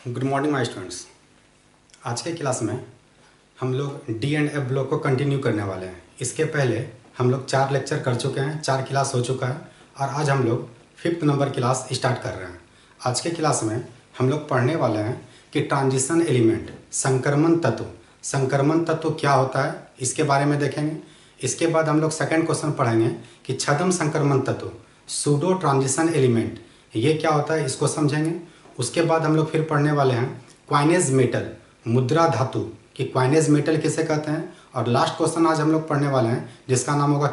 Good morning my students. आज के class में हम लोग डी एंड एफ ब्लॉक को कंटिन्यू करने वाले हैं। इसके पहले हम लोग 4 लेक्चर कर चुके हैं, 4 क्लास हो चुका है और आज हम लोग 5th नंबर क्लास स्टार्ट कर रहे हैं। आज के क्लास में हम लोग पढ़ने वाले हैं कि ट्रांजिशन एलिमेंट संक्रमण तत्व क्या होता है, इसके बारे में देखेंगे। इसके बाद हम लोग सेकंड क्वेश्चन पढ़ेंगे कि छद्म संक्रमण तत्व सूडो ट्रांजिशन एलिमेंट ये क्या होता है, इसको समझेंगे। उसके बाद हम लोग फिर पढ़ने वाले हैं क्वाइनेज मेटल, मुद्रा धातु कि क्वाइनेज मेटल किसे कहते हैं। और लास्ट क्वेश्चन आज हम लोग पढ़ने वाले हैं जिसका नाम होगा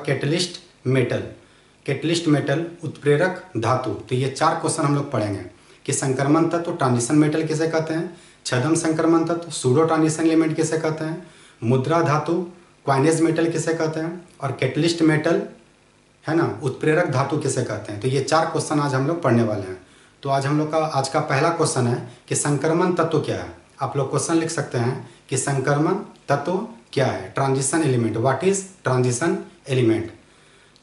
कैटलिस्ट मेटल उत्प्रेरक धातु। तो ये 4 क्वेश्चन हम लोग पढ़ेंगे कि संक्रमण तत्व ट्रांजिशन मेटल किसे कहते हैं, छद्म संक्रमण तत्व सूडो ट्रांजिशन एलिमेंट किसे कहते हैं, मुद्रा धातु क्वाइनेज मेटल किसे कहते हैं और कैटलिस्ट मेटल है ना उत्प्रेरक धातु किसे कहते हैं। तो ये 4 क्वेश्चन आज हम लोग पढ़ने वाले हैं। तो आज हम लोग का आज का पहला क्वेश्चन है कि संक्रमण तत्व क्या है। आप लोग क्वेश्चन लिख सकते हैं कि संक्रमण तत्व क्या है, transition element, what is transition element.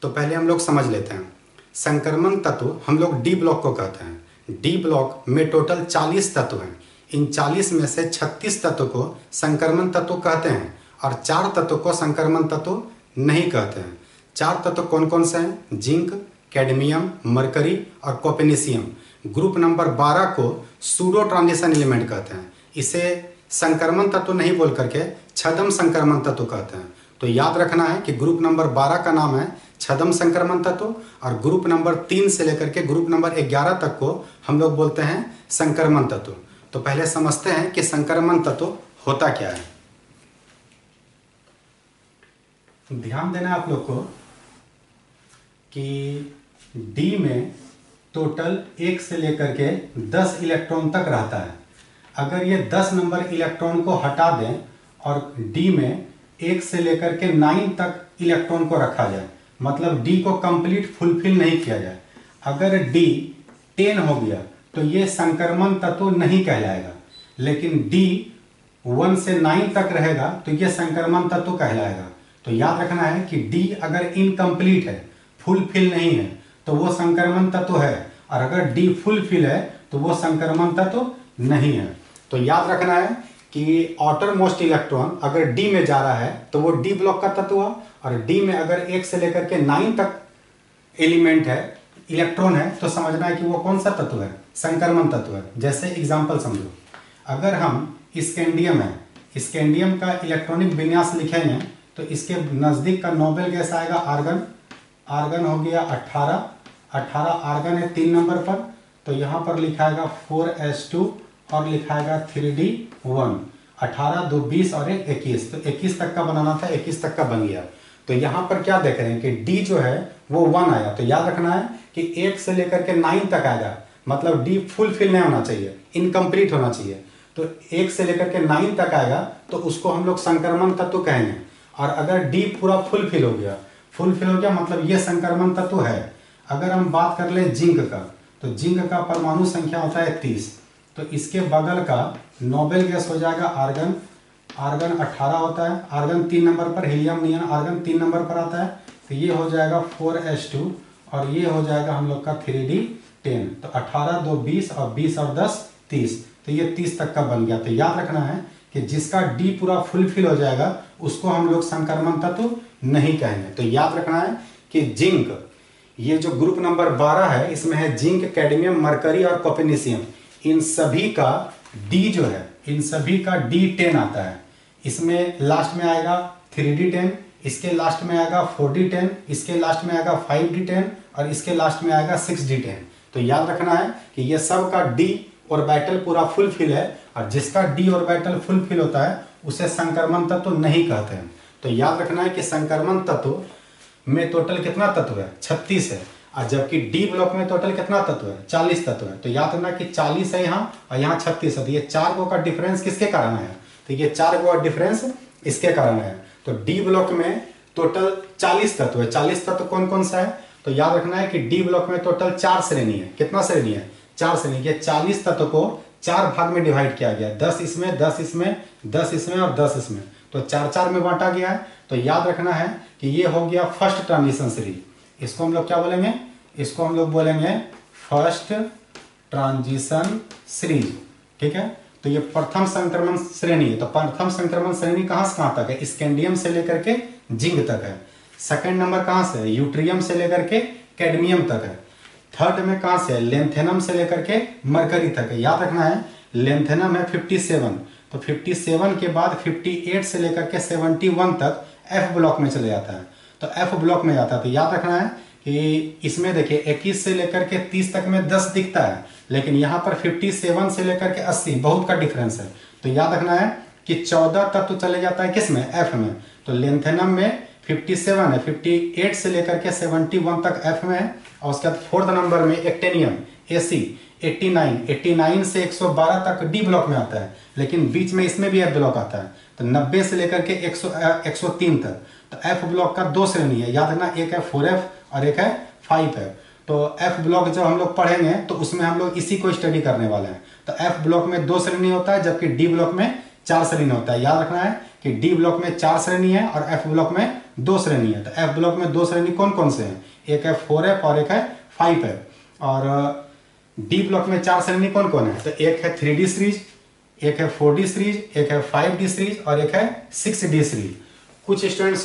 तो पहले हम लोग समझ लेते हैं। संक्रमण तत्व हम लोग डी ब्लॉक को कहते हैं। डी ब्लॉक में टोटल 40 तत्व हैं। इन 40 में से 36 तत्व को संक्रमण तत्व कहते हैं और 4 तत्व को संक्रमण तत्व नहीं कहते हैं। 4 तत्व कौन कौन से हैं, जिंक, कैडमियम, मरकरी और कॉपेनिशियम। ग्रुप नंबर 12 को सूडो ट्रांजिशन एलिमेंट कहते हैं। इसे संक्रमण तत्व नहीं बोल करके छद्म संक्रमण तत्व कहते हैं। तो याद रखना है कि ग्रुप नंबर 12 का नाम है छद्म संक्रमण तत्व और ग्रुप नंबर 3 से लेकर के ग्रुप नंबर 11 तक को हम लोग बोलते हैं संक्रमण तत्व। तो पहले समझते हैं कि संक्रमण तत्व होता क्या है। ध्यान देना आप लोग को कि डी में टोटल 1 से लेकर के 10 इलेक्ट्रॉन तक रहता है। अगर ये 10 नंबर इलेक्ट्रॉन को हटा दें और डी में 1 से लेकर के 9 तक इलेक्ट्रॉन को रखा जाए, मतलब डी को कंप्लीट फुलफिल नहीं किया जाए, अगर डी 10 हो गया तो ये संक्रमण तत्व नहीं कहलाएगा। लेकिन डी 1 से 9 तक रहेगा तो ये संक्रमण तत्व कहलाएगा। तो याद रखना है कि डी अगर इनकम्प्लीट है, फुलफिल नहीं है, तो वो संक्रमण तत्व है और अगर डी फुलफिल है तो वो संक्रमण तत्व नहीं है। तो याद रखना है कि आउटर मोस्ट इलेक्ट्रॉन अगर डी में जा रहा है तो वो डी ब्लॉक का तत्व है और डी में अगर 1 से लेकर के 9 तक एलिमेंट है, इलेक्ट्रॉन है, तो समझना है कि वो कौन सा तत्व है, संक्रमण तत्व है। जैसे एग्जाम्पल समझो, अगर हम स्कैंडियम है, स्कैंडियम का इलेक्ट्रॉनिक विन्यास लिखेंगे तो इसके नज़दीक का नोबेल गैस आएगा आर्गन हो गया 18 आर्गन है 3 नंबर पर, तो यहाँ पर लिखाएगा 4s2 और लिखाएगा 3d1। 18 2 20 और 1 21, तो 21 तक का बनाना था, 21 तक का बन गया। तो यहाँ पर क्या देख रहे हैं कि डी जो है वो 1 आया। तो याद रखना है कि 1 से लेकर के 9 तक आएगा, मतलब डी फुलफिल नहीं होना चाहिए, इनकम्प्लीट होना चाहिए। तो 1 से लेकर के 9 तक आएगा तो उसको हम लोग संक्रमण तत्व कहेंगे। और अगर डी पूरा फुलफिल हो गया मतलब ये संक्रमण तत्व है। अगर हम बात कर ले जिंक का, तो जिंक का परमाणु संख्या होता है 30, तो इसके बगल का नोबेल गैस हो जाएगा आर्गन 18 होता है, आर्गन 3 नंबर पर, हीलियम नियन आर्गन 3 नंबर पर आता है, तो ये हो जाएगा 4s2 और ये हो जाएगा हम लोग का 3d10। तो 18 2 20 और 20 और 10 30, तो ये 30 तक का बन गया। तो याद रखना है कि जिसका डी पूरा फुलफिल हो जाएगा उसको हम लोग संक्रमण तत्व नहीं कहेंगे। तो याद रखना है कि जिंक, ये जो ग्रुप नंबर 12 है इसमें है जिंक, कैडमियम, मरकरी और कॉपेनिशियम। इन सभी का डी जो है, इन सभी का D10 आता है। इसमें लास्ट में आएगा 3d10, इसके लास्ट में आएगा 4d10, इसके लास्ट में आएगा 5d10 और इसके लास्ट में आएगा 6d10। तो याद रखना है कि ये सब का डी ऑर्बिटल पूरा फुलफिल है और जिसका डी ऑर्बिटल फुलफिल होता है उसे संक्रमण तत्व नहीं कहते हैं। तो याद रखना है कि संक्रमण तत्व में टोटल कितना तत्व है, 36 है, और जबकि डी ब्लॉक में टोटल कितना तत्व है, 40 तत्व है। तो याद रखना कि 40 है यहाँ और यहाँ 36 है, तो ये 4 गो का डिफरेंस किसके कारण है, तो ये 4 गो का डिफरेंस इसके कारण है। तो डी ब्लॉक में टोटल 40 तत्व है। 40 तत्व कौन कौन सा है, तो याद रखना है कि डी ब्लॉक में टोटल 4 श्रेणी है। कितना श्रेणी है, 4 श्रेणी। ये 40 तत्व को 4 भाग में डिवाइड किया गया, 10 इसमें, 10 इसमें, 10 इसमें और 10 इसमें, तो 4 में बांटा गया है। तो याद रखना है कि ये हो गया फर्स्ट ट्रांजिशन सीरीज। इसको हम लोग क्या बोलेंगे, इसको हम लोग बोलेंगे फर्स्ट ट्रांजिशन सीरीज। ठीक है। तो ये प्रथम संक्रमण श्रेणी है। तो प्रथम संक्रमण श्रेणी कहां से कहां तक है? स्कैंडियम से लेकर के जिंक तक है। सेकंड नंबर कहां से है? यूट्रियम से लेकर के कैडमियम तक है। थर्ड में कहां से है? लेंथेनम से लेकर के मरकरी तक है। याद रखना है लेंथेनम है 57, तो 57 के बाद 58 से लेकर के 71 तक एफ ब्लॉक में चले जाता है। तो एफ ब्लॉक में जाता है। तो याद रखना है कि इसमें देखिए 21 से लेकर के 30 तक में 10 दिखता है, लेकिन यहाँ पर 57 से लेकर के 80 बहुत का डिफरेंस है। तो याद रखना है कि 14 तक तो चले जाता है किसमें? एफ में। तो लेंथेनम में 57 है, 58 से लेकर के 71 तक एफ में है। और उसके बाद फोर्थ नंबर में एक्टेनियम एसी 89 से 112 तक डी ब्लॉक में आता है, लेकिन बीच में इसमें भी एफ ब्लॉक आता है। तो 90 से लेकर के 103 तक। तो एफ ब्लॉक का दो श्रेणी है, याद रखना, एक है 4F और एक है 5F। तो एफ ब्लॉक जब हम लोग पढ़ेंगे तो उसमें हम लोग इसी को स्टडी करने वाले हैं। तो एफ ब्लॉक में दो श्रेणी होता है, जबकि डी ब्लॉक में 4 श्रेणी होता है। याद रखना है कि डी ब्लॉक में 4 श्रेणी है और एफ ब्लॉक में 2 श्रेणी है। तो एफ ब्लॉक में 2 श्रेणी कौन कौन से हैं? एक है 4F और एक है 5F। और डी ब्लॉक में 4 श्रेणी कौन कौन है? तो एक है 3D सीरीज, एक है 4D सीरीज, एक है 5D सीरीज और एक है 6D सीरीज। कुछ स्टूडेंट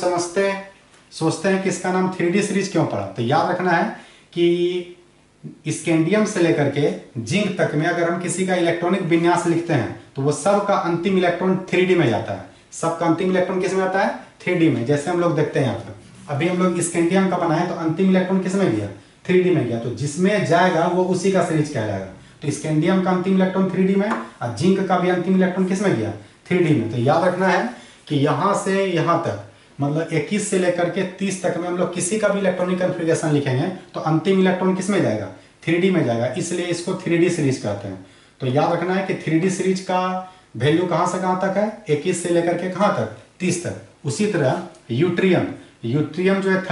सोचते हैं कि इसका नाम 3D सीरीज क्यों पड़ा? तो याद रखना है कि स्कैंडियम से लेकर के जिंक तक में अगर हम किसी का इलेक्ट्रॉनिक विन्यास लिखते हैं तो वो सब का अंतिम इलेक्ट्रॉन 3D में जाता है। सबका अंतिम इलेक्ट्रॉन किस में आता है? 3D में। जैसे हम लोग देखते हैं यहाँ पर अभी हम लोग स्कैंडियम का बनाए तो अंतिम इलेक्ट्रॉन किस में गया? 3D में गया। तो जिसमें जाएगा वो उसी का सीरीज कहलाएगा। तो स्कैंडियम का अंतिम इलेक्ट्रॉन 3D में और जिंक का भी अंतिम इलेक्ट्रॉन किस में गया? 3D में। तो याद रखना है कि यहाँ से यहाँ तक मतलब 21 से लेकर के 30 तक में हम लोग किसी का भी इलेक्ट्रॉनिक कॉन्फ़िगरेशन लिखेंगे तो अंतिम इलेक्ट्रॉन किस में जाएगा? 3D में जाएगा, इसलिए इसको 3D सीरीज कहते हैं। तो याद रखना है कि 3D सीरीज का वैल्यू कहां से कहां तक है? 21 से लेकर के कहां तक? 30 तक। उसी तरह यूट्रियम जो है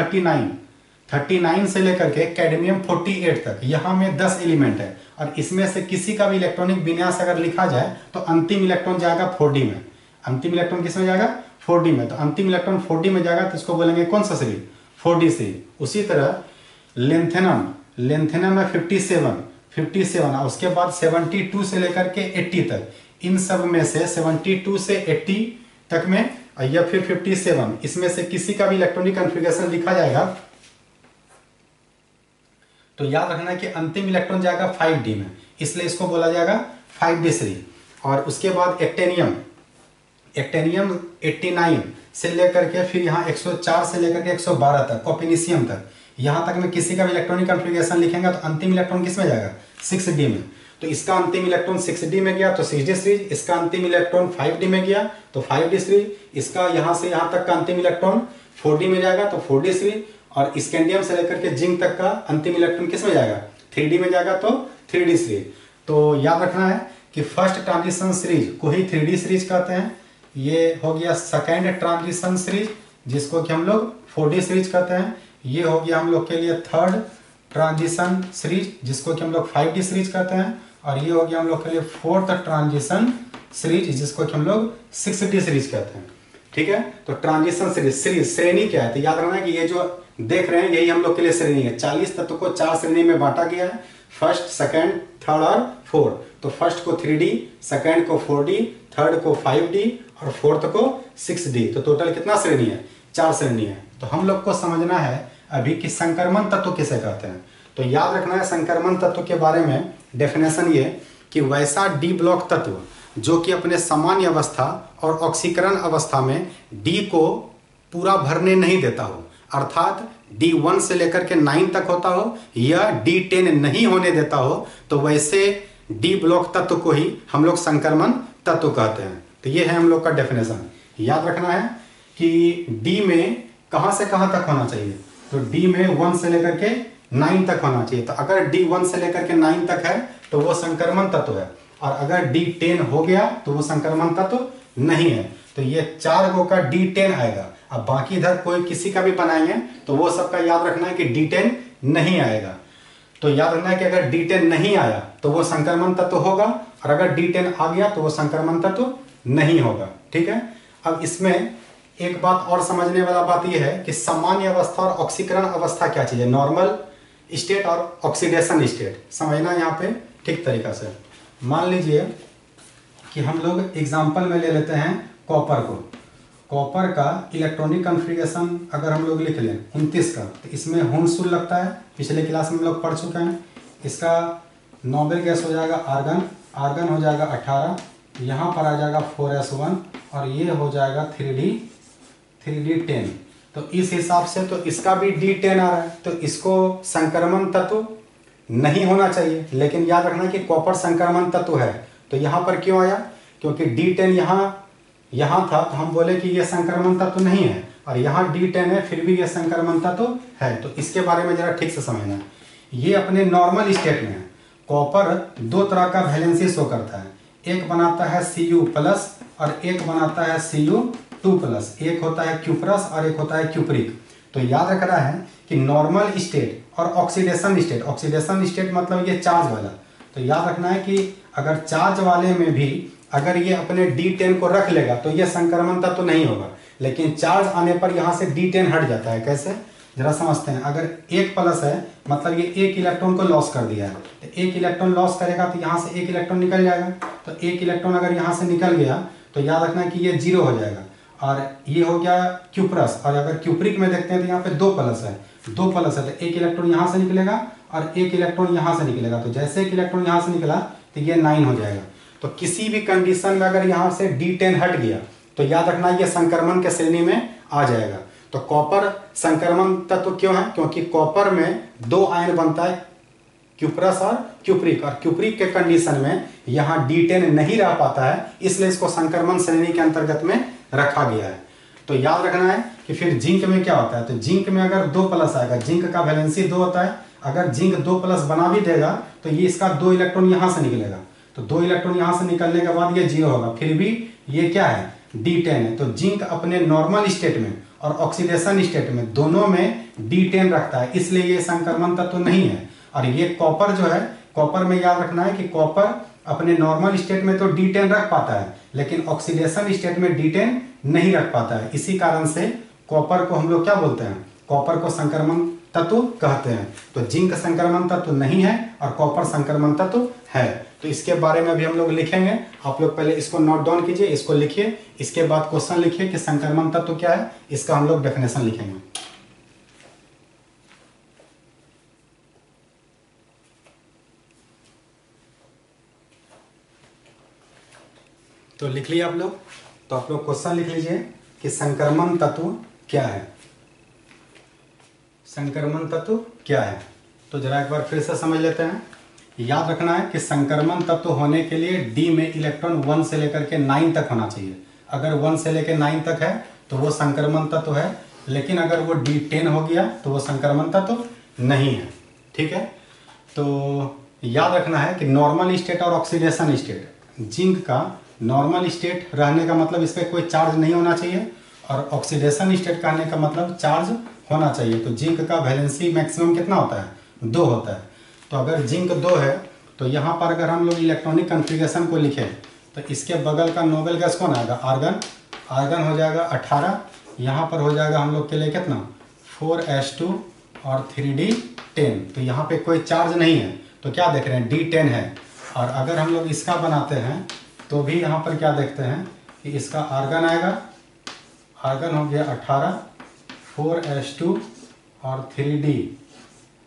39 से लेकर के कैडमियम 48 तक, यहाँ में 10 एलिमेंट है और इसमें से किसी का भी इलेक्ट्रॉनिक विन्यास अगर लिखा जाए तो अंतिम इलेक्ट्रॉन जाएगा 4D में। अंतिम इलेक्ट्रॉन किस में जाएगा? 4D में। तो अंतिम इलेक्ट्रॉन 4D में जाएगा तो इसको बोलेंगे कौन सा सीरीज? 4D series. उसी तरह लेंथेनम है 57 और उसके बाद 72 से लेकर के 80 तक। इन सब में से 72 से 80 तक में या फिर 57 इसमें से किसी का भी इलेक्ट्रॉनिक कॉन्फ़िगरेशन लिखा जाएगा तो याद रखना है कि अंतिम इलेक्ट्रॉन जाएगा 5D में, इसलिए इसको बोला जाएगा 5D सीरीज। और उसके बाद एक्टेनियम 89 से लेकर के फिर यहाँ 104 से लेकर के 112 तक, कॉपिनिशियम तक, यहाँ तक में किसी का भी इलेक्ट्रॉनिक कॉन्फ़िगरेशन लिखेंगे तो अंतिम इलेक्ट्रॉन किस में जाएगा? 6D में। तो इसका अंतिम इलेक्ट्रॉन 6D में गया तो 6D सीरीज, इसका अंतिम इलेक्ट्रॉन 5D में गया तो 5D सीरीज, इसका यहाँ से यहाँ तक का अंतिम इलेक्ट्रॉन 4D में जाएगा तो 4D सीरीज, और स्कैंडियम से लेकर के जिंक तक का अंतिम इलेक्ट्रॉन किस में जाएगा? 3D में जाएगा तो 3D सीरीज। तो याद रखना है कि फर्स्ट ट्रांजिशन सीरीज को ही 3D सीरीज कहते हैं। ये हो गया सेकेंड ट्रांजिशन सीरीज जिसको कि हम लोग 4D सीरीज कहते हैं। ये हो गया हम लोग के लिए थर्ड ट्रांजिशन सीरीज जिसको कि हम लोग 5D सीरीज कहते हैं। और ये हो गया हम लोग के लिए फोर्थ ट्रांजिशन सीरीज जिसको कि हम लोग 6D सीरीज कहते हैं। ठीक है। तो ट्रांजिशन सीरीज श्रेणी क्या है? तो याद रखना है कि ये जो देख रहे हैं यही हम लोग के लिए श्रेणी है। 40 तत्व को 4 श्रेणी में बांटा गया है, फर्स्ट, सेकंड, थर्ड और फोर्थ। तो फर्स्ट को 3D, सेकंड को 4D, थर्ड को 5D और फोर्थ को 6D। तो टोटल कितना श्रेणी है? 4 श्रेणी है। तो हम लोग को समझना है अभी कि संक्रमण तत्व किसे कहते हैं। तो याद रखना है संक्रमण तत्व के बारे में डेफिनेशन ये कि वैसा डी ब्लॉक तत्व जो कि अपने सामान्य अवस्था और ऑक्सीकरण अवस्था में डी को पूरा भरने नहीं देता हो, अर्थात D1 से लेकर के 9 तक होता हो या D10 नहीं होने देता हो, तो वैसे डी ब्लॉक तत्व को ही हम लोग संक्रमण तत्व कहते हैं। तो ये है हम लोग का डेफिनेशन। याद रखना है कि डी में कहां से कहां तक होना चाहिए? तो डी में 1 से लेकर के 9 तक होना चाहिए। तो अगर D1 से लेकर के 9 तक है तो वो संक्रमण तत्व है, और अगर D10 हो गया तो वो संक्रमण तत्व नहीं है। तो ये 4 गो का D10 आएगा। अब बाकी इधर कोई किसी का भी बनाएंगे तो वो सबका याद रखना है कि D10 नहीं आएगा। तो याद रखना है कि अगर D10 नहीं आया तो वो संक्रमण तत्व होगा, और अगर D10 आ गया तो वो संक्रमण तत्व नहीं होगा। ठीक है। अब इसमें एक बात और समझने वाला बात यह है कि सामान्य अवस्था और ऑक्सीकरण अवस्था क्या चीज है? नॉर्मल स्टेट और ऑक्सीडेशन स्टेट समझना यहाँ पे ठीक तरीका से। मान लीजिए कि हम लोग एग्जाम्पल में ले लेते हैं कॉपर को। कॉपर का इलेक्ट्रॉनिक कॉन्फ़िगरेशन अगर हम लोग लिख लें 29 का, तो इसमें हुंसुल लगता है, पिछले क्लास में हम लोग पढ़ चुके हैं। इसका नोबेल गैस हो जाएगा आर्गन, आर्गन हो जाएगा 18, यहाँ पर आ जाएगा 4s1 और ये हो जाएगा 3d10। तो इस हिसाब से तो इसका भी d10 आ रहा है, तो इसको संक्रमण तत्व नहीं होना चाहिए। लेकिन याद रखना कि कॉपर संक्रमण तत्व है। तो यहाँ पर क्यों आया? क्योंकि d10 यहाँ था, तो हम बोले कि ये संक्रमण तत्व नहीं है, और यहाँ d10 है फिर भी ये संक्रमण तत्व है। तो इसके बारे में जरा ठीक से समझना। ये अपने नॉर्मल स्टेट में है। कॉपर दो तरह का वैलेंसी शो करता है, एक बनाता है Cu+ और एक बनाता है Cu2+। एक होता है क्यूप्रस और एक होता है क्यूप्रिक। तो याद रखना है कि नॉर्मल स्टेट और ऑक्सीडेशन स्टेट, ऑक्सीडेशन स्टेट मतलब ये चार्ज वाला। तो याद रखना है कि अगर चार्ज वाले में भी अगर ये अपने d10 को रख लेगा तो ये संक्रमण तत्व तो नहीं होगा, लेकिन चार्ज आने पर यहाँ से d10 हट जाता है। कैसे, जरा समझते हैं। अगर 1+ है मतलब ये एक इलेक्ट्रॉन को लॉस कर दिया है, तो एक इलेक्ट्रॉन लॉस करेगा तो यहाँ से एक इलेक्ट्रॉन निकल जाएगा। तो एक इलेक्ट्रॉन अगर यहाँ से निकल गया तो याद रखना है कि ये 0 हो जाएगा, और ये हो गया क्यूप्रस। और अगर क्यूप्रिक में देखते हैं तो यहाँ पे 2+ है, 2+ है तो एक इलेक्ट्रॉन यहाँ से निकलेगा और एक इलेक्ट्रॉन यहाँ से निकलेगा। तो जैसे एक इलेक्ट्रॉन यहाँ से निकला तो ये 9 हो जाएगा। तो किसी भी कंडीशन में अगर यहाँ से d10 हट गया तो याद रखना ये संक्रमण के श्रेणी में आ जाएगा। तो कॉपर संक्रमण तत्व क्यों है? क्योंकि कॉपर में 2 आयन बनता है, क्यूप्रस और क्यूप्रिक, और क्यूप्रिक के कंडीशन में यहाँ d10 नहीं रह पाता है, इसलिए इसको संक्रमण श्रेणी के अंतर्गत में रखा गया है। तो याद रखना है कि फिर जिंक में क्या होता है। तो जिंक में अगर 2+ आएगा, जिंक का वैलेंसी 2 होता है, अगर जिंक 2+ बना भी देगा तो ये इसका 2 इलेक्ट्रॉन यहाँ से निकलेगा। तो 2 इलेक्ट्रॉन यहाँ से निकलने के बाद ये 0 होगा, फिर भी ये क्या है, d10 है। तो जिंक अपने नॉर्मल स्टेट में और ऑक्सीडेशन स्टेट में दोनों में d10 रखता है, इसलिए ये संक्रमण तत्व तो नहीं है। और ये कॉपर जो है, कॉपर में याद रखना है कि कॉपर अपने नॉर्मल स्टेट में तो d10 रख पाता है, लेकिन ऑक्सीडेशन स्टेट में d10 नहीं रख पाता है। इसी कारण से कॉपर को हम लोग क्या बोलते हैं, कॉपर को संक्रमण तत्व कहते हैं। तो जिंक संक्रमण तत्व नहीं है और कॉपर संक्रमण तत्व है। तो इसके बारे में भी हम लोग लिखेंगे। आप लोग पहले इसको नोट डाउन कीजिए, इसको लिखिए, इसके बाद क्वेश्चन लिखिए कि संक्रमण तत्व क्या है, इसका हम लोग डेफिनेशन लिखेंगे। तो लिख लिया आप लोग। तो आप लोग क्वेश्चन लिख लीजिए कि संक्रमण तत्व क्या है, संक्रमण तत्व क्या है। तो जरा एक बार फिर से समझ लेते हैं। याद रखना है कि संक्रमण तत्व होने के लिए D में इलेक्ट्रॉन 1 से लेकर के 9 तक होना चाहिए। अगर 1 से लेकर 9 तक है तो वो संक्रमण तत्व है, लेकिन अगर वो D10 हो गया तो वो संक्रमण तत्व नहीं है। ठीक है, तो याद रखना है कि नॉर्मल स्टेट और ऑक्सीडेशन स्टेट, जिंक का नॉर्मल स्टेट रहने का मतलब इस पर कोई चार्ज नहीं होना चाहिए, और ऑक्सीडेशन स्टेट कहने का मतलब चार्ज होना चाहिए। तो जिंक का वैलेंसी मैक्सिमम कितना होता है, 2 होता है। तो अगर जिंक 2 है तो यहाँ पर अगर हम लोग इलेक्ट्रॉनिक कॉन्फ़िगरेशन को लिखें तो इसके बगल का नोबेल गैस कौन आएगा, आर्गन, आर्गन हो जाएगा 18, यहाँ पर हो जाएगा हम लोग के लिए कितना 4s2 और 3d10। तो यहाँ पे कोई चार्ज नहीं है, तो क्या देख रहे हैं d10 है। और अगर हम लोग इसका बनाते हैं तो भी यहाँ पर क्या देखते हैं कि इसका आर्गन आएगा, आर्गन हो गया 18, 4s2 और 3d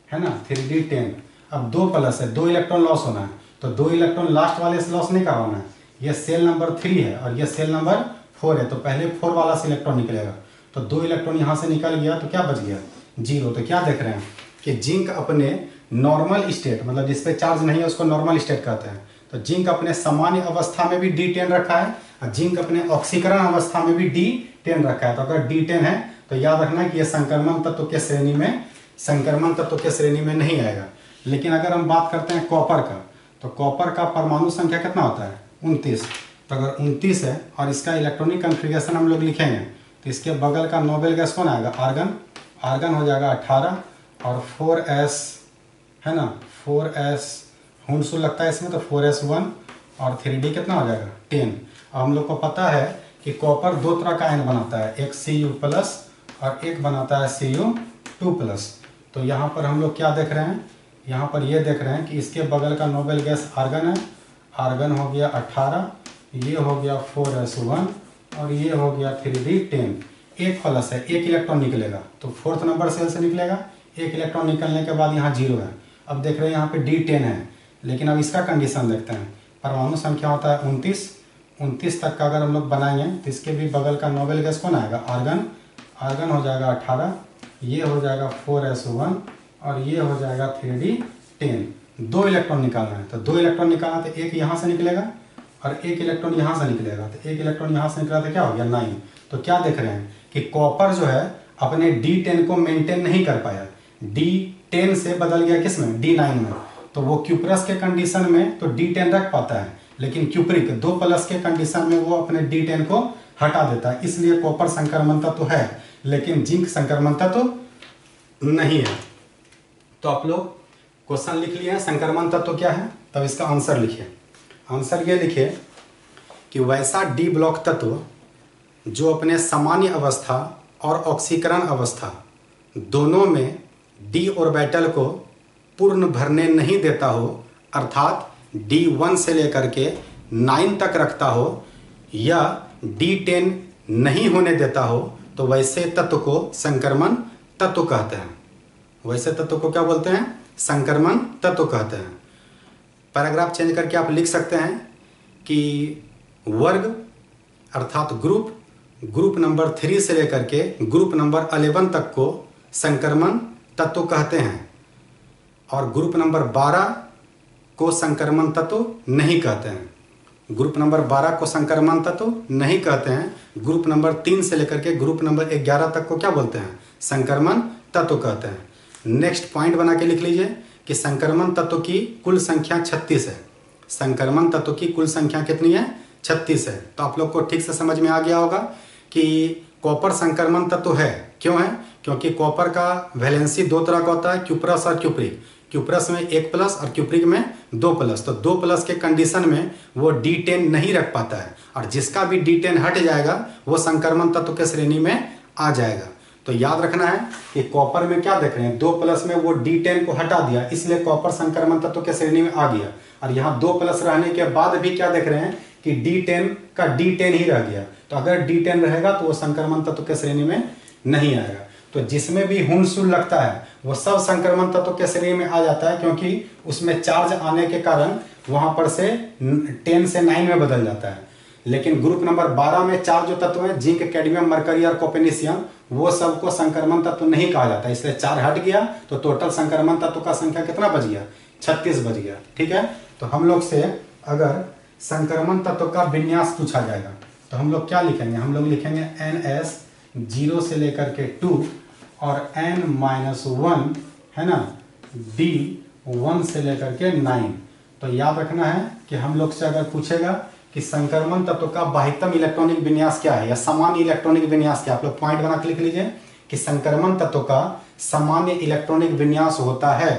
है ना, 3d10। अब 2+ है, 2 इलेक्ट्रॉन लॉस होना है, तो 2 इलेक्ट्रॉन लास्ट वाले से लॉस नहीं करवाना है। ये सेल नंबर 3 है और ये सेल नंबर 4 है, तो पहले 4 वाला से इलेक्ट्रॉन निकलेगा। तो 2 इलेक्ट्रॉन यहाँ से निकल गया तो क्या बच गया, 0। तो क्या देख रहे हैं कि जिंक अपने नॉर्मल स्टेट, मतलब जिस पे चार्ज नहीं है उसको नॉर्मल स्टेट कहते हैं। तो जिंक अपने सामान्य अवस्था में भी d10 रखा है और जिंक अपने ऑक्सीकरण अवस्था में भी d10 रखा है। तो अगर d10 है तो याद रखना कि यह संक्रमण तत्व के श्रेणी में, संक्रमण तत्व के श्रेणी में नहीं आएगा। लेकिन अगर हम बात करते हैं कॉपर का, तो कॉपर का परमाणु संख्या कितना होता है, 29। तो अगर 29 है और इसका इलेक्ट्रॉनिक कॉन्फ़िगरेशन हम लोग लिखेंगे तो इसके बगल का नोबेल गैस कौन आएगा, आर्गन, आर्गन हो जाएगा 18 और 4s है ना, 4s हुंसुल लगता है इसमें, तो 4s1 और 3d कितना हो जाएगा 10। अब हम लोग को पता है कि कॉपर 2 तरह का आयन बनाता है, एक Cu+ और एक बनाता है Cu2+। तो यहाँ पर हम लोग क्या देख रहे हैं, यहाँ पर ये देख रहे हैं कि इसके बगल का नोबेल गैस आर्गन है, आर्गन हो गया 18 ये हो गया 4s1 और ये हो गया 3d10। एक प्लस है, एक इलेक्ट्रॉन निकलेगा तो फोर्थ नंबर सेल से निकलेगा। एक इलेक्ट्रॉन निकलने के बाद यहाँ 0 है। अब देख रहे हैं यहाँ पे d10 है, लेकिन अब इसका कंडीशन देखते हैं। परमाणु संख्या होता है 29 तक का अगर हम लोग बनाएंगे तो इसके भी बगल का नोबेल गैस कौन आएगा? आर्गन। आर्गन हो जाएगा 18, ये हो जाएगा 4s1 और ये हो जाएगा 3d10। 2 इलेक्ट्रॉन निकालना है, तो 2 इलेक्ट्रॉन निकालना तो एक यहाँ से निकलेगा और एक इलेक्ट्रॉन यहाँ से निकलेगा। तो एक इलेक्ट्रॉन यहाँ से निकला तो क्या हो गया? 9। तो क्या देख रहे हैं कि कॉपर जो है अपने d10 को मेंटेन नहीं कर पाया, d10 से बदल गया किस में? d9 में। तो वो क्यूप्रस के कंडीशन में तो d10 रख पाता है, लेकिन क्यूप्रिक 2+ के कंडीशन में वो अपने d10 को हटा देता है। इसलिए कॉपर संक्रमण तत्व है, लेकिन जिंक संक्रमण तत्व नहीं है। तो आप लोग क्वेश्चन लिख लिए हैं, संक्रमण तत्व क्या है, तब इसका आंसर लिखिए। आंसर ये लिखिए कि वैसा डी ब्लॉक तत्व जो अपने सामान्य अवस्था और ऑक्सीकरण अवस्था दोनों में डी ऑर्बिटल को पूर्ण भरने नहीं देता हो, अर्थात D1 से लेकर के 9 तक रखता हो या D10 नहीं होने देता हो, तो वैसे तत्व को संक्रमण तत्व कहते हैं। वैसे तत्व को क्या बोलते हैं? संक्रमण तत्व कहते हैं। पैराग्राफ चेंज करके आप लिख सकते हैं कि वर्ग अर्थात ग्रुप नंबर 3 से लेकर के ग्रुप नंबर 11 तक को संक्रमण तत्व कहते हैं और ग्रुप नंबर 12 को संक्रमण तत्व नहीं कहते हैं। ग्रुप नंबर 12 को संक्रमण तत्व नहीं कहते हैं। ग्रुप नंबर 3 से लेकर के ग्रुप नंबर 11 तक को क्या बोलते हैं? संक्रमण तत्व कहते हैं। नेक्स्ट पॉइंट बना के लिख लीजिए कि संक्रमण तत्व की कुल संख्या 36 है। संक्रमण तत्व की कुल संख्या कितनी है? 36 है। तो आप लोग को ठीक से समझ में आ गया होगा कि कॉपर संक्रमण तत्व है। क्यों है? क्योंकि कॉपर का वैलेंसी 2 तरह का होता है, क्यूप्रस और क्यूप्रिक। क्यूप्रस में 1+ और क्यूप्रिक में 2+। तो 2+ के कंडीशन में वो D10 नहीं रख पाता है, और जिसका भी D10 हट जाएगा वो संक्रमण तत्व के श्रेणी में आ जाएगा। तो याद रखना है कि कॉपर में क्या देख रहे हैं? 2+ में वो D10 को हटा दिया, इसलिए कॉपर संक्रमण तत्व के श्रेणी में आ गया। और यहाँ 2+ रहने के बाद भी क्या देख रहे हैं कि D10 का D10 ही रह गया। तो अगर D10 रहेगा तो वो संक्रमण तत्व के श्रेणी में नहीं आएगा। तो जिसमें भी हुन-सुन लगता है वो सब संक्रमण तत्व के श्रेणी में आ जाता है, क्योंकि उसमें चार्ज आने के कारण वहां पर से 10 से 9 में बदल जाता है। लेकिन ग्रुप नंबर 12 में 4 जो तत्व हैं, जिंक, कैडमियम, मरकरी और कॉपरनिशियम, वो सबको संक्रमण तत्व नहीं कहा जाता, इसलिए 4 हट गया। तो टोटल संक्रमण तत्व का संख्या कितना बच गया? 36 बच गया। ठीक है। तो हम लोग से अगर संक्रमण तत्व का विन्यास पूछा जाएगा तो हम लोग क्या लिखेंगे? हम लोग लिखेंगे NS 0 से लेकर के 2 और N-1 है ना, D1 से लेकर के 9। तो याद रखना है कि हम लोग से अगर पूछेगा कि संक्रमण तत्व का बाह्यतम इलेक्ट्रॉनिक विन्यास क्या है या सामान्य इलेक्ट्रॉनिक विन्यास क्या है, आप लोग पॉइंट बना के लिख लीजिए कि संक्रमण तत्व का सामान्य इलेक्ट्रॉनिक विन्यास होता है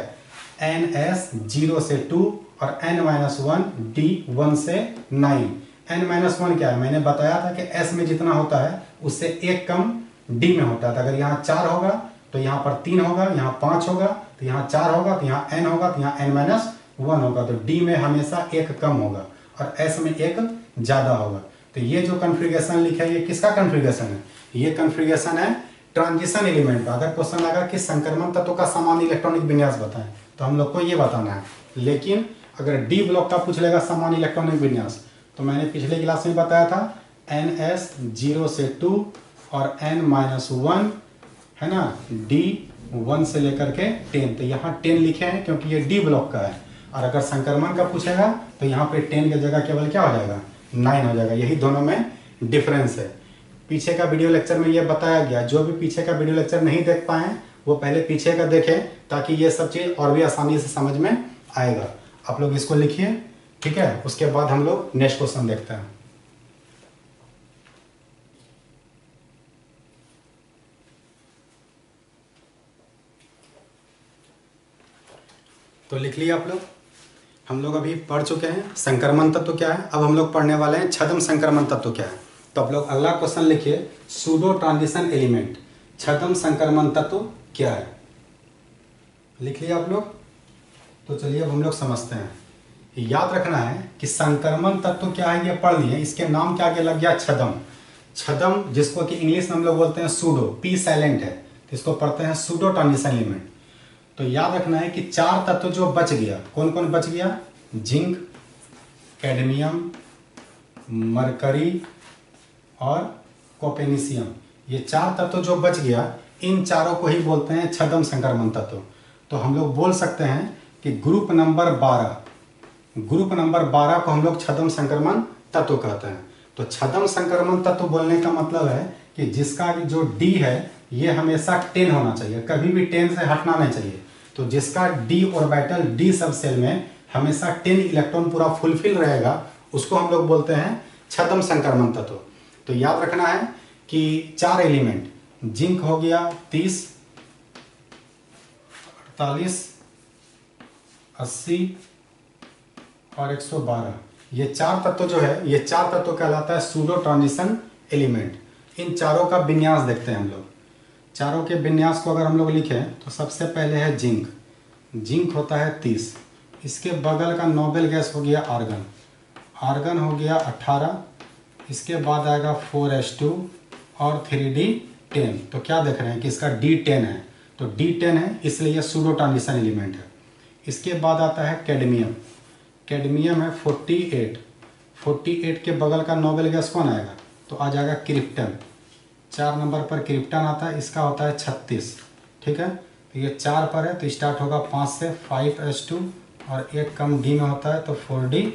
NS 0 से 2 और N-1 D1 से 9। N-1 क्या है? मैंने बताया था कि S में जितना होता है उससे एक कम D में होता है। तो अगर यहाँ 4 होगा तो यहाँ पर 3 होगा, यहाँ 5 होगा तो यहाँ 4 होगा, तो यहाँ N होगा, तो यहाँ N-1 होगा। तो D में हमेशा एक कम होगा और S में एक ज़्यादा होगा। तो ये जो कन्फिग्रेशन लिखा है ये किसका कन्फिग्रेशन है? ये कन्फिग्रेशन है ट्रांजिशन एलिमेंट का। अगर क्वेश्चन आएगा कि संक्रमण तत्व का सामान्य इलेक्ट्रॉनिक विन्यास बताएं तो हम लोग को ये बताना है। लेकिन अगर डी ब्लॉक का पूछ लेगा सामान्य इलेक्ट्रॉनिक विन्यास, तो मैंने पिछले क्लास में बताया था NS 0 से 2 और N-1 है ना, D1 से लेकर के 10। तो यहाँ 10 लिखे हैं क्योंकि ये डी ब्लॉक का है। और अगर संक्रमण का पूछेगा तो यहाँ पे 10 की जगह केवल क्या हो जाएगा? 9 हो जाएगा। यही दोनों में डिफरेंस है। पीछे का वीडियो लेक्चर में ये बताया गया। जो भी पीछे का वीडियो लेक्चर नहीं देख पाए वो पहले पीछे का देखें, ताकि ये सब चीज़ और भी आसानी से समझ में आएगा। आप लोग इसको लिखिए, ठीक है। उसके बाद हम लोग नेक्स्ट क्वेश्चन देखते हैं। तो लिख लिया आप लोग। हम लोग अभी पढ़ चुके हैं संक्रमण तत्व क्या है। अब हम लोग पढ़ने वाले हैं छद्म संक्रमण तत्व क्या है। तो आप लोग अगला क्वेश्चन लिखिए, सूडो ट्रांजिशन एलिमेंट छद्म संक्रमण तत्व क्या है। लिख लिया आप लोग। तो चलिए अब हम लोग समझते हैं याद रखना है कि संक्रमण तत्व क्या है ये पढ़ लिए, इसके नाम के आगे लग गया छदम। छदम जिसको कि इंग्लिश में हम लोग बोलते हैं सूडो, पी साइलेंट है, तो इसको पढ़ते हैं सूडो ट्रांजिशन एलिमेंट। तो याद रखना है कि 4 तत्व जो बच गया, कौन कौन बच गया? जिंक, कैडमियम, मरकरी और कॉपेनिशियम। ये 4 तत्व जो बच गया, इन चारों को ही बोलते हैं छदम संक्रमण तत्व। तो हम लोग बोल सकते हैं कि ग्रुप नंबर 12 को हम लोग छदम संक्रमण तत्व कहते हैं। तो छदम संक्रमण तत्व बोलने का मतलब है कि जिसका जो डी है ये हमेशा 10 होना चाहिए, कभी भी 10 से हटना नहीं चाहिए। तो जिसका डी ऑर्बिटल डी सब सेल में हमेशा 10 इलेक्ट्रॉन पूरा फुलफिल रहेगा, उसको हम लोग बोलते हैं छदम संक्रमण तत्व। तो याद रखना है कि 4 एलिमेंट, जिंक हो गया 30, 48, 80 और 112, ये 4 तत्व जो है, ये 4 तत्व कहलाता है सूडो ट्रांजिशन एलिमेंट। इन चारों का विन्यास देखते हैं हम लोग। चारों के विन्यास को अगर हम लोग लिखें तो सबसे पहले है जिंक। जिंक होता है 30, इसके बगल का नोबेल गैस हो गया आर्गन। आर्गन हो गया 18, इसके बाद आएगा 4s2 और 3d10। तो क्या देख रहे हैं कि इसका d10 है, तो d10 है इसलिए यह सूडो ट्रांजिशन एलिमेंट है। इसके बाद आता है कैडमियम। कैडमियम है 48 के बगल का नोबेल गैस कौन आएगा? तो आ जाएगा क्रिप्टन। 4 नंबर पर क्रिप्टन आता है, इसका होता है 36। ठीक है, तो ये 4 पर है तो स्टार्ट होगा 5 से, 5s2 और एक कम डी में होता है तो 4d10।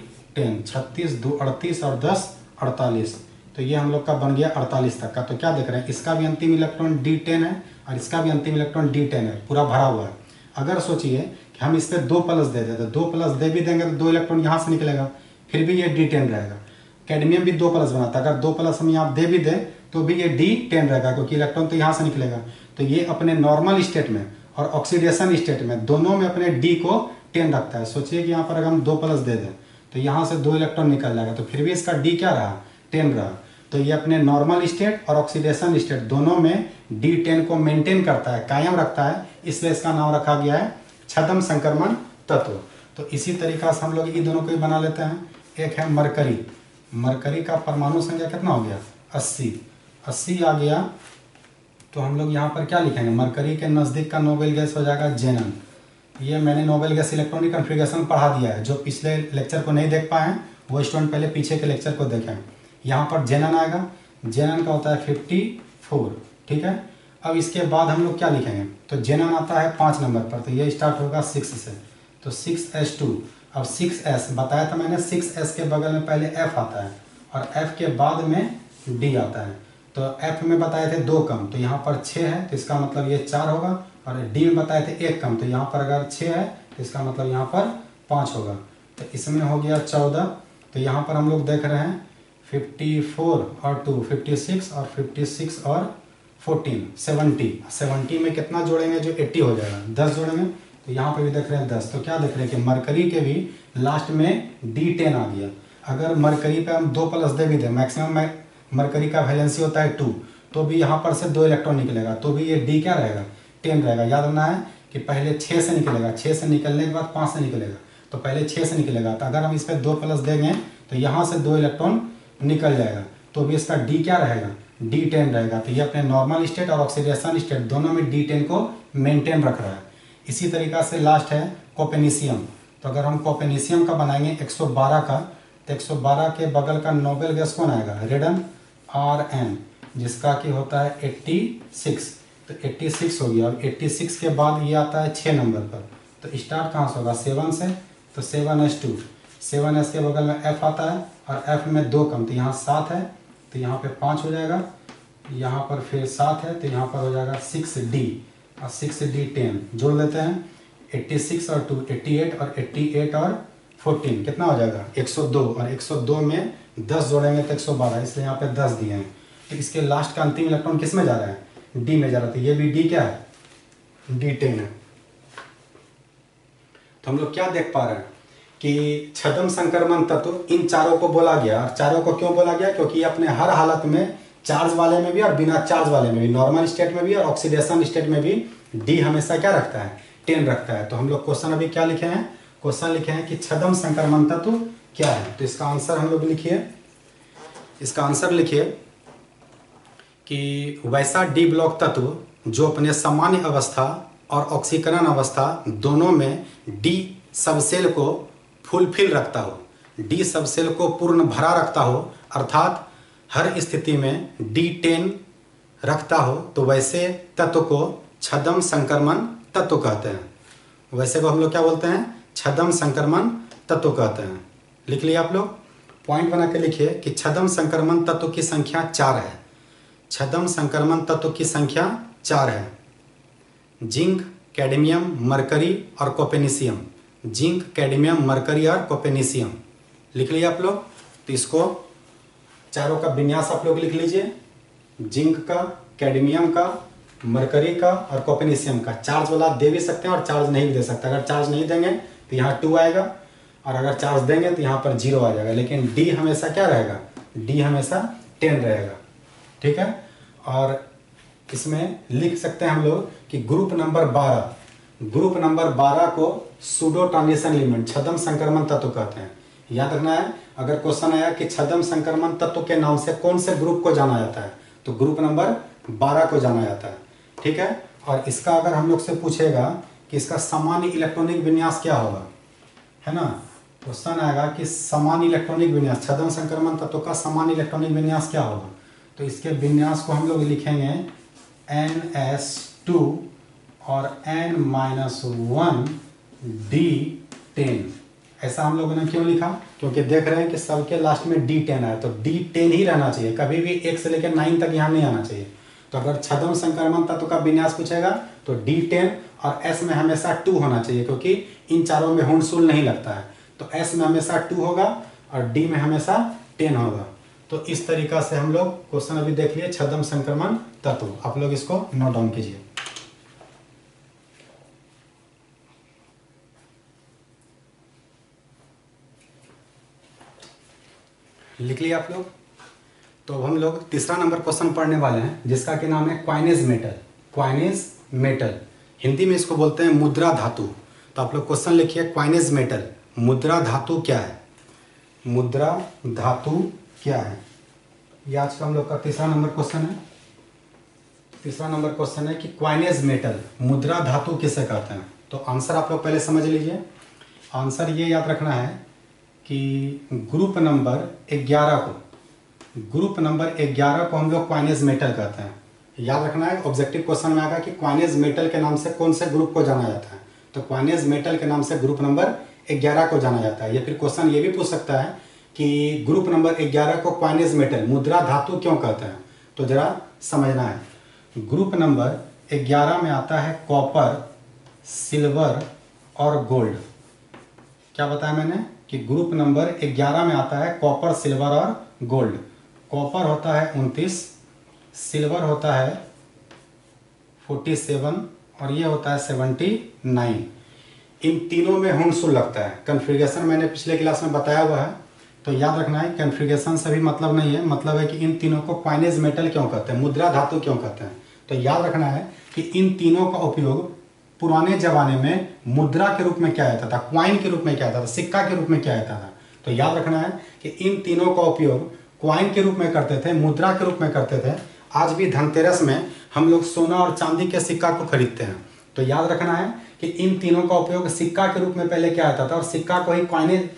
36, 2 38 और 10 48। तो ये हम लोग का बन गया 48 तक का। तो क्या देख रहे हैं, इसका भी अंतिम इलेक्ट्रॉन d10 है और इसका भी अंतिम इलेक्ट्रॉन d10 है, पूरा भरा हुआ है। अगर सोचिए कि हम इस पर 2 प्लस दे देते, 2 प्लस दे भी देंगे तो 2 इलेक्ट्रॉन यहाँ से निकलेगा, फिर भी ये d10 रहेगा। कैडमियम भी 2 प्लस बनाता है, अगर 2 प्लस हम यहाँ दे भी दें तो भी ये d10 रहेगा, क्योंकि इलेक्ट्रॉन तो यहाँ से निकलेगा। तो ये अपने नॉर्मल स्टेट में और ऑक्सीडेशन स्टेट में दोनों में अपने d को 10 रखता है। सोचिए कि यहाँ पर अगर हम 2 प्लस दे दें तो यहाँ से 2 इलेक्ट्रॉन निकल जाएगा, तो फिर भी इसका d क्या रहा? 10 रहा। तो ये अपने नॉर्मल स्टेट और ऑक्सीडेशन स्टेट दोनों में d10 को मेंटेन करता है, कायम रखता है, इसलिए इसका नाम रखा गया है छदम संक्रमण तत्व। तो इसी तरीका से हम लोग ये दोनों को ही बना लेते हैं। एक है मरकरी। मरकरी का परमाणु संख्या कितना हो गया? 80 आ गया। तो हम लोग यहाँ पर क्या लिखेंगे? मरकरी के नज़दीक का नोबेल गैस हो जाएगा जेनन। ये मैंने नोबेल गैस इलेक्ट्रॉनिक कॉन्फ़िगरेशन पढ़ा दिया है, जो पिछले लेक्चर को नहीं देख पाए हैं वो स्टूडेंट पहले पीछे के लेक्चर को देखें। यहाँ पर जेनन आएगा, जेनन का होता है 54। ठीक है, अब इसके बाद हम लोग क्या लिखेंगे? तो जेनन आता है 5 नंबर पर, तो ये स्टार्ट होगा 6 से, तो 6s2। अब 6s बताया था मैंने, 6s के बगल में पहले f आता है और f के बाद में d आता है। तो f में बताए थे 2 कम, तो यहाँ पर 6 है, तो इसका मतलब ये 4 होगा। और d में बताए थे 1 कम, तो यहाँ पर अगर 6 है तो इसका मतलब यहाँ पर 5 होगा। तो इसमें हो गया 14। तो यहाँ पर हम लोग देख रहे हैं 54 और 2 56 और 56 और 14 70 में कितना जोड़ेंगे? जो 80 हो जाएगा, 10 जोड़ेंगे। तो यहाँ पे भी देख रहे हैं 10। तो क्या देख रहे हैं कि मरकरी के भी लास्ट में d10 आ गया। अगर मरकरी पे हम 2 प्लस दे भी दें, मैक्सिमम मरकरी का वैलेंसी होता है 2, तो भी यहाँ पर से 2 इलेक्ट्रॉन निकलेगा, तो भी ये d क्या रहेगा? 10 रहेगा। याद रखना है कि पहले 6 से निकलेगा, 6 से निकलने के बाद 5 से निकलेगा, तो पहले 6 से निकलेगा। तो अगर हम इस पर 2 प्लस देंगे तो यहाँ से 2 इलेक्ट्रॉन निकल जाएगा, तो भी इसका d क्या रहेगा? d10 रहेगा। तो ये अपने नॉर्मल स्टेट और ऑक्सीडेशन स्टेट दोनों में d10 को मेंटेन रख रहा है। इसी तरीका से लास्ट है कॉपेनिशियम। तो अगर हम कॉपेनिशियम का बनाएंगे 112 का, तो 112 के बगल का नोबेल गैस कौन आएगा? रेडन Rn, जिसका कि होता है 86। तो 86 हो गया। अब 86 के बाद ये आता है 6 नंबर पर, तो स्टार्ट कहाँ से होगा? 7 से, तो 7s2। 7s के बगल में f आता है और f में 2 कम, तो यहाँ 7 है, तो यहाँ पे 5 हो जाएगा। यहाँ पर फिर 7 है, तो यहाँ पर हो जाएगा 6d और 6d10 जोड़ लेते हैं। 86 और 2 88 और 88 और 14 कितना हो जाएगा? 102। और 102 में 10 जोड़ेंगे तो 112, इसलिए यहाँ पे 10 दिए हैं। तो इसके लास्ट का अंतिम इलेक्ट्रॉन किस में जा रहा है? डी में जा रहा है। तो ये भी डी क्या है? d10 है। तो हम लोग क्या देख पा रहे हैं कि छदम संक्रमण तत्व इन चारों को बोला गया। और चारों को क्यों बोला गया? क्योंकि अपने हर हालत में, चार्ज वाले में भी और बिना चार्ज वाले में भी, नॉर्मल स्टेट में भी और ऑक्सीडेशन स्टेट में भी डी हमेशा क्या रखता है? 10 रखता है। तो हम लोग क्वेश्चन अभी क्या लिखे हैं? क्वेश्चन लिखे हैं कि छद्म संक्रमण तत्व क्या है। तो इसका आंसर हम लोग लिखिए, इसका आंसर लिखिए कि वैसा डी ब्लॉक तत्व जो अपने सामान्य अवस्था और ऑक्सीकरण अवस्था दोनों में डी सबसेल को फुलफिल रखता हो, डी सबसेल को पूर्ण भरा रखता हो, अर्थात हर स्थिति में D10 रखता हो, तो वैसे तत्व को छद्म संक्रमण तत्व कहते हैं। वैसे को हम लोग क्या बोलते हैं? छद्म संक्रमण तत्व कहते हैं। लिख लिया आप लोग, पॉइंट बना के लिखिए कि छद्म संक्रमण तत्व की संख्या 4 है। छद्म संक्रमण तत्व की संख्या 4 है। जिंक, कैडमियम, मरकरी और कोपेनिशियम। जिंक, कैडमियम, मरकरी और कोपेनिशियम लिख लिया आप लोग। तो इसको चारों का विन्यास आप लोग लिख लीजिए, जिंक का, कैडमियम का, मरकरी का और कोपेनिशियम का। चार्ज वाला दे भी सकते हैं और चार्ज नहीं भी दे सकते। अगर चार्ज नहीं देंगे तो यहाँ 2 आएगा और अगर चार्ज देंगे तो यहाँ पर 0 आ जाएगा, लेकिन डी हमेशा क्या रहेगा? डी हमेशा 10 रहेगा। ठीक है, और इसमें लिख सकते हैं हम लोग कि ग्रुप नंबर 12 को सूडो ट्रांजिशन एलिमेंट छद्म संक्रमण तत्व कहते हैं। याद रखना है, अगर क्वेश्चन आया कि छद्म संक्रमण तत्व के नाम से कौन से ग्रुप को जाना जाता है, तो ग्रुप नंबर 12 को जाना जाता है। ठीक है, और इसका अगर हम लोग से पूछेगा कि इसका सामान्य इलेक्ट्रॉनिक विन्यास क्या होगा, है ना, क्वेश्चन आएगा कि सामान्य इलेक्ट्रॉनिक विन्यास, छद्म संक्रमण तत्व का सामान्य इलेक्ट्रॉनिक विन्यास क्या होगा, तो इसके विन्यास को हम लोग लिखेंगे NS2 और N-1D10। ऐसा हम लोगों ने क्यों लिखा? क्योंकि देख रहे हैं कि सबके लास्ट में D10 आया, तो D10 ही रहना चाहिए, कभी भी 1 से लेकर 9 तक यहाँ नहीं आना चाहिए। तो अगर छद्म संक्रमण तत्व का विन्यास पूछेगा तो D10 और S में हमेशा 2 होना चाहिए, क्योंकि इन चारों में हुंडशुल नहीं लगता है। तो S में हमेशा 2 होगा और D में हमेशा 10 होगा। तो इस तरीका से हम लोग क्वेश्चन अभी देख लिए छद्म संक्रमण तत्व। आप लोग इसको नोट डाउन कीजिए। लिख लिया आप लोग। तो अब हम लोग तीसरा नंबर क्वेश्चन पढ़ने वाले हैं, जिसका कि नाम है coinage metal. Coinage metal, Hindi में इसको बोलते हैं मुद्रा धातु। तो आप लोग क्वेश्चन लिखिए, क्वाइनेज मेटल, मुद्रा धातु क्या है? मुद्रा धातु क्या है? ये आज का हम लोग का तीसरा नंबर क्वेश्चन है। तीसरा नंबर क्वेश्चन है कि क्वाइनेज मेटल, मुद्रा धातु किसे कहते हैं? तो आंसर आप लोग पहले समझ लीजिए। आंसर ये याद रखना है कि ग्रुप नंबर 11 को हम लोग क्वाइनेज मेटल कहते हैं। याद रखना है, ऑब्जेक्टिव क्वेश्चन में आएगा कि क्वाइनेज मेटल के नाम से कौन से ग्रुप को जाना जाता है, तो क्वाइनेज मेटल के नाम से ग्रुप नंबर 11 को जाना जाता है। या फिर क्वेश्चन ये भी पूछ सकता है कि ग्रुप नंबर 11 को क्वाइनेज मेटल, मुद्रा धातु क्यों कहते हैं? तो जरा समझना है, ग्रुप नंबर 11 में आता है कॉपर, सिल्वर और गोल्ड। क्या बताया मैंने कि ग्रुप नंबर 11 में आता है कॉपर, सिल्वर और गोल्ड। कॉपर होता है 29, सिल्वर होता है 47 और ये होता है 79। इन तीनों में हुंडशुल लगता है। कन्फिगरेशन मैंने पिछले क्लास में बताया हुआ है, तो याद रखना है, कन्फिगरेशन से भी मतलब नहीं है, मतलब है कि इन तीनों को क्वाइनेज मेटल क्यों कहते हैं, मुद्रा धातु क्यों कहते हैं। तो याद रखना है कि इन तीनों का उपयोग पुराने जमाने में मुद्रा के रूप में किया जाता था, क्वाइन के रूप में किया जाता था, सिक्का के रूप में किया जाता था। तो याद रखना है कि इन तीनों का उपयोग क्वाइन के रूप में करते थे, मुद्रा के रूप में करते थे। आज भी धनतेरस में हम लोग सोना और चांदी के सिक्का को खरीदते हैं। तो याद रखना है कि इन तीनों का उपयोग सिक्का के रूप में पहले किया जाता था और सिक्का को ही क्वाइन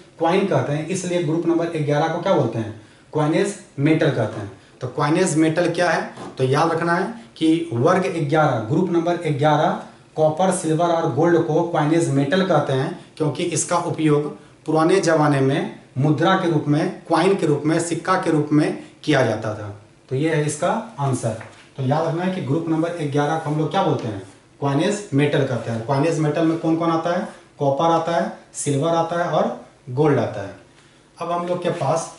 कहते हैं, इसलिए ग्रुप नंबर 11 को क्या बोलते हैं? क्वाइनेज मेटल कहते हैं। तो क्वाइनेज मेटल क्या है? तो याद रखना है कि वर्ग 11, ग्रुप नंबर 11 कॉपर, सिल्वर और गोल्ड को क्वाइनेज मेटल कहते हैं, क्योंकि इसका उपयोग पुराने जमाने में मुद्रा के रूप में, क्वाइन के रूप में, सिक्का के रूप में किया जाता था। तो ये है इसका आंसर। तो याद रखना है कि ग्रुप नंबर 11 को हम लोग क्या बोलते हैं? क्वाइनेज मेटल कहते हैं। क्वाइनेज मेटल में कौन कौन आता है? कॉपर आता है, सिल्वर आता है और गोल्ड आता है। अब हम लोग के पास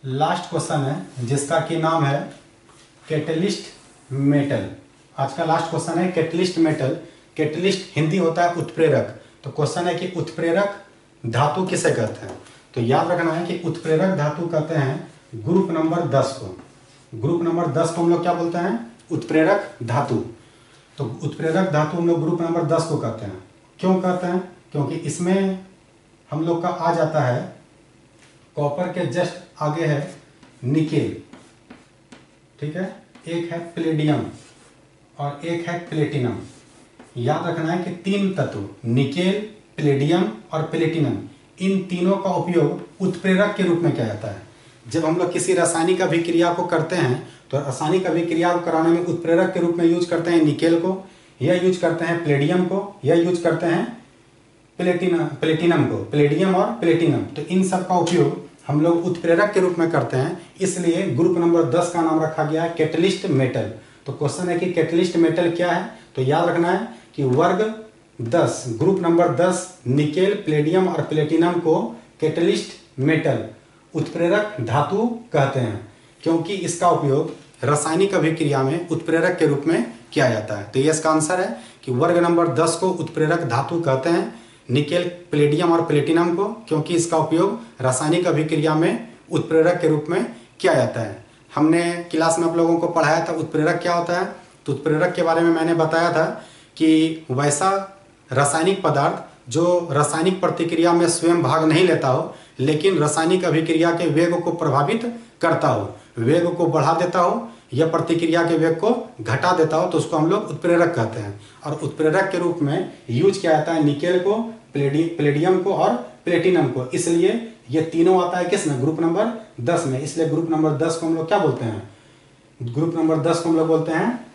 लास्ट क्वेश्चन है, जिसका कि नाम है कैटलिस्ट मेटल। आज का लास्ट क्वेश्चन है कैटलिस्ट मेटल। कैटलिस्ट हिंदी होता है उत्प्रेरक। तो क्वेश्चन है कि उत्प्रेरक धातु किसे कहते हैं? तो याद रखना है कि उत्प्रेरक धातु कहते हैं ग्रुप नंबर 10 को। ग्रुप नंबर 10 को हम लोग क्या बोलते हैं? उत्प्रेरक धातु। तो उत्प्रेरक धातु हम लोग ग्रुप नंबर 10 को कहते हैं। क्यों कहते हैं? क्योंकि इसमें हम लोग का आ जाता है कॉपर के जस्ट आगे है निकेल, ठीक है, एक है प्लेडियम और एक है प्लेटिनम। याद रखना है कि तीन तत्व निकेल, प्लेडियम और प्लेटिनम, इन तीनों का उपयोग उत्प्रेरक के रूप में किया जाता है। जब हम लोग किसी रासायनिक अभिक्रिया को करते हैं तो रासायनिक अभिक्रिया को कराने में उत्प्रेरक के रूप में यूज करते हैं निकेल को, या यूज करते हैं प्लेडियम को, या यूज करते हैं प्लेटिनम को, प्लेडियम और प्लेटिनम। तो इन सब का उपयोग हम लोग उत्प्रेरक के रूप में करते हैं, इसलिए ग्रुप नंबर 10 का नाम रखा गया है कैटलिस्ट मेटल। तो क्वेश्चन है कि कैटलिस्ट मेटल क्या है, तो याद रखना है कि वर्ग 10 ग्रुप नंबर 10 निकेल, प्लेडियम और प्लेटिनम को कैटलिस्ट मेटल उत्प्रेरक धातु कहते हैं, क्योंकि इसका उपयोग रासायनिक अभिक्रिया में उत्प्रेरक के रूप में किया जाता है। तो ये इसका आंसर है कि वर्ग नंबर 10 को उत्प्रेरक धातु कहते हैं, निकेल, प्लेडियम और प्लेटिनम को, क्योंकि इसका उपयोग रासायनिक अभिक्रिया में उत्प्रेरक के रूप में किया जाता है। हमने क्लास में आप लोगों को पढ़ाया था उत्प्रेरक क्या होता है। तो उत्प्रेरक के बारे में मैंने बताया था कि वैसा रासायनिक पदार्थ जो रासायनिक प्रतिक्रिया में स्वयं भाग नहीं लेता हो, लेकिन रासायनिक अभिक्रिया के वेग को प्रभावित करता हो, वेग को बढ़ा देता हो या प्रतिक्रिया के वेग को घटा देता हो, तो उसको हम लोग उत्प्रेरक कहते हैं। और उत्प्रेरक के रूप में यूज किया जाता है निकेल को, प्लेडियम को और प्लेटिनम को। इसलिए ये तीनों आता है किसमें, ग्रुप नंबर 10 में। इसलिए ग्रुप नंबर 10 को हम लोग क्या बोलते हैं, ग्रुप नंबर 10 को हम लोग बोलते हैं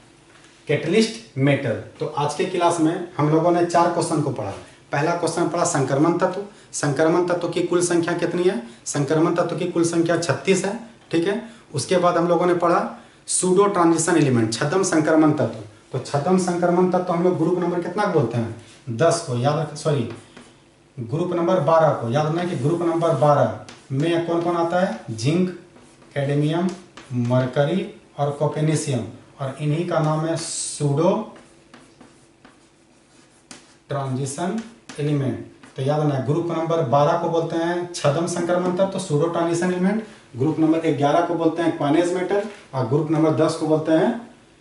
कैटलिस्ट मेटल। तो आज के क्लास में हम लोगों ने 4 क्वेश्चन को पढ़ा। पहला क्वेश्चन पढ़ा संक्रमण तत्व। संक्रमण तत्व की कुल संख्या कितनी है, संक्रमण तत्व की कुल संख्या 36 है, ठीक है। उसके बाद हम लोगों ने पढ़ा सूडो ट्रांजिशन एलिमेंट, छद्म संक्रमण तत्व। तो छद्म संक्रमण तत्व हम लोग ग्रुप नंबर कितना बोलते हैं, 10 को। याद रख, सॉरी ग्रुप नंबर 12 को। याद रखना कि ग्रुप नंबर 12 में कौन कौन आता है, जिंक, कैडमियम, मरकरी और कोपेनिशियम, और इन्हीं का नाम है सूडो ट्रांजिशन एलिमेंट। तो याद रखना ग्रुप नंबर 12 को बोलते हैं छद्म संक्रमण तत्व, pseudo transition element. Group number 11 को बोलते हैं क्वानेज मेटल, और ग्रुप नंबर 10 को बोलते हैं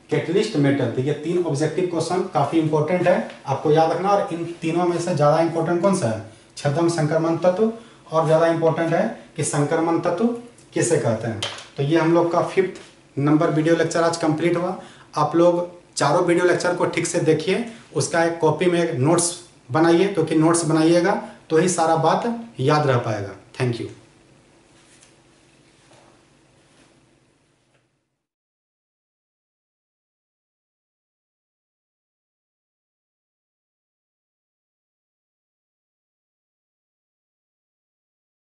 कैटलिस्ट मेटल। तो ये 3 ऑब्जेक्टिव क्वेश्चन काफी इंपॉर्टेंट है, आपको याद रखना। और इन तीनों में से ज्यादा इंपॉर्टेंट कौन सा है, छद्म संक्रमण तत्व, और ज्यादा इंपॉर्टेंट है कि संक्रमण तत्व किसे कहते हैं। तो ये हम लोग का 5th नंबर वीडियो लेक्चर आज कंप्लीट हुआ। आप लोग चारों वीडियो लेक्चर को ठीक से देखिए, उसका एक कॉपी में एक नोट्स बनाइए, क्योंकि नोट्स बनाइएगा तो ही सारा बात याद रह पाएगा। Thank you.